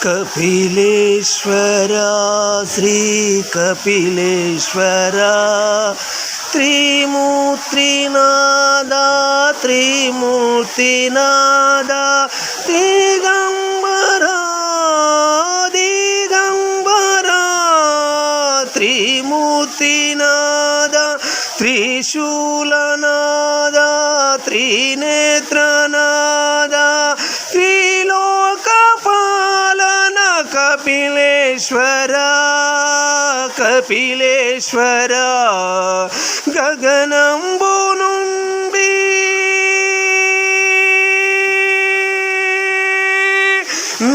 కపిలేశ్వరా శ్రీ కపిలేశ్వరా త్రిమూర్తినాదా త్రిమూర్తినాదా దిగంబరా దిగంబరా త్రిమూర్తినాదా త్రిశూలనాదా త్రినేత్రనాదా త్రిలోకపాలన కపిలేశ్వరా కపిలేశ్వరా గగనంబు నుండి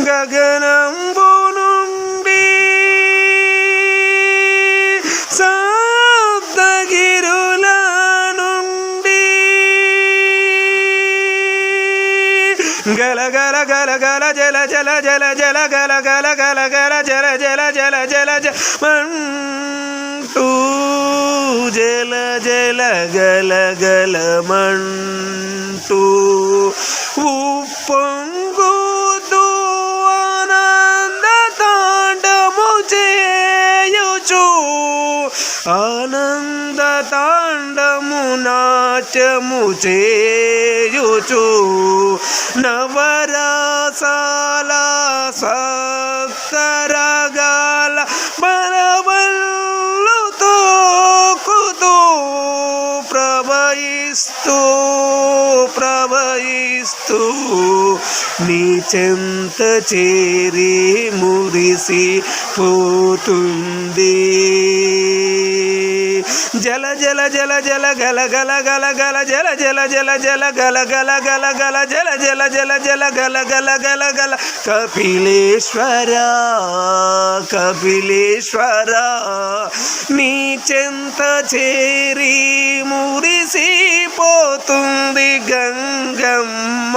గగనంబు నుండి సప్తగిరుల నుండి గల గల గల గల జల జల జల జల గల గల గల గల జల జల జల జల మంటూ జల జల గల గల మంటూ ఉప్పొంగుతూ ఆనంద తాండము చేయుచు ఆనంద తాండము నాట్యము చేయుచు నవరసాల సప్తరాగాల బలవల్లుతో కుతూ ప్రవహిస్తూ ప్రవహిస్తూ నీ చెంత చేరి మురిసి పోతుంది జల జల జల జల గల గల గల గల జల జల జల జల గల గల గల గల జల జల జల జల గల గల గల గల కపిలేశ్వరా కపిలేశ్వరా నీ చెంత చేరి మురిసి పోతుంది గంగమ్మ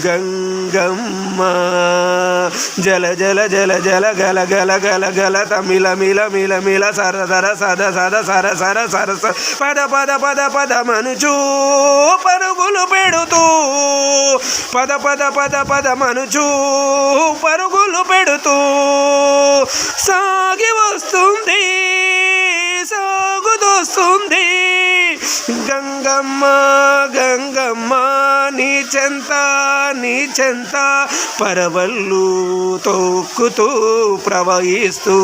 గంగమ్మ జల జల జల జల గల గల గల గల తమిళ మిల మిల మిల సర సర సద సద సర సర సర పద పద పద పద మనుచు పరుగులు పెడుతూ పద పద పద పద మనుచు పరుగులు పెడుతూ సాగి వస్తుంది సాగుదొస్తుంది గంగమ్మ గంగమ్మ నీ చెంత పరవళ్ళు తొక్కుతూ ప్రవహిస్తూ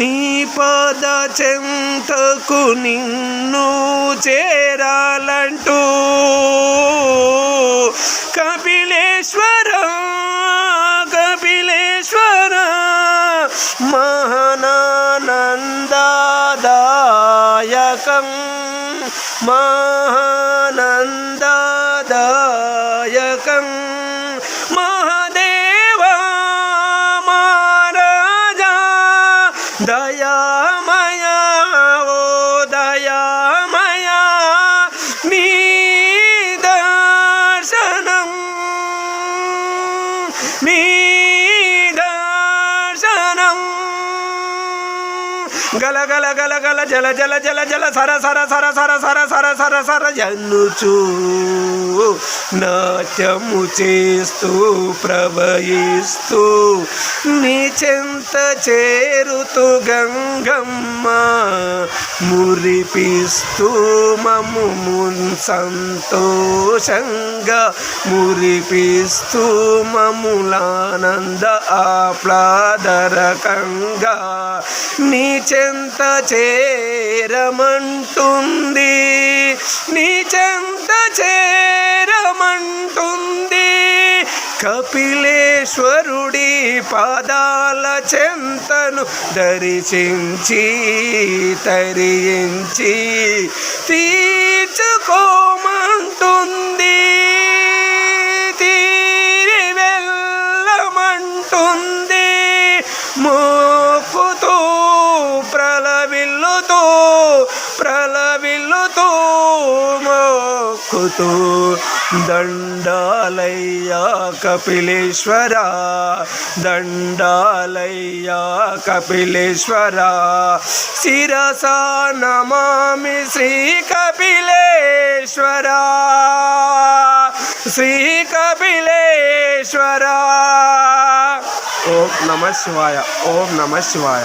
నీ పద చెంతకు నిన్ను చేరాలంటూ కపిలేశ్వరా కపిలేశ్వరా మహానందదాయకం మహానందదాయకం మహాదేవా మహారాజా దయామయ ఓ దయామయ నీ దర్శనం నీ దర్శనం గల గల గల గల జల జల జల జల సర సర సర సర సర సర సర సర జన్నుచు నాట్యము చేస్తూ ప్రవహిస్తూ నీ చెంత చేరుతూ గంగమ్మ మురిపిస్తూ మము సంతోషంగా మురిపిస్తూ మములానంద ఆహ్లాదరకంగా నీ చెంత చేరమంటుంది నీ చెంత చేరమంటుంది కపిలేశ్వరుడి పాదాల చెంతను దర్శించి తరించి తీర్చుకోమంటుంది తీరి వెళ్ళమంటుంది మోకుతూ ప్రలవిల్లుతూ ప్రలవిల్లుతూ మోకు పాడుతూ దండాలయ్యా కపిలేశ్వర, దండాలయ్యా కపిలేశ్వర, శిరస నమామి శ్రీ కపిలేశ్వర, శ్రీ కపిలేశ్వర. ఓం నమః శివాయ, ఓం నమః శివాయ.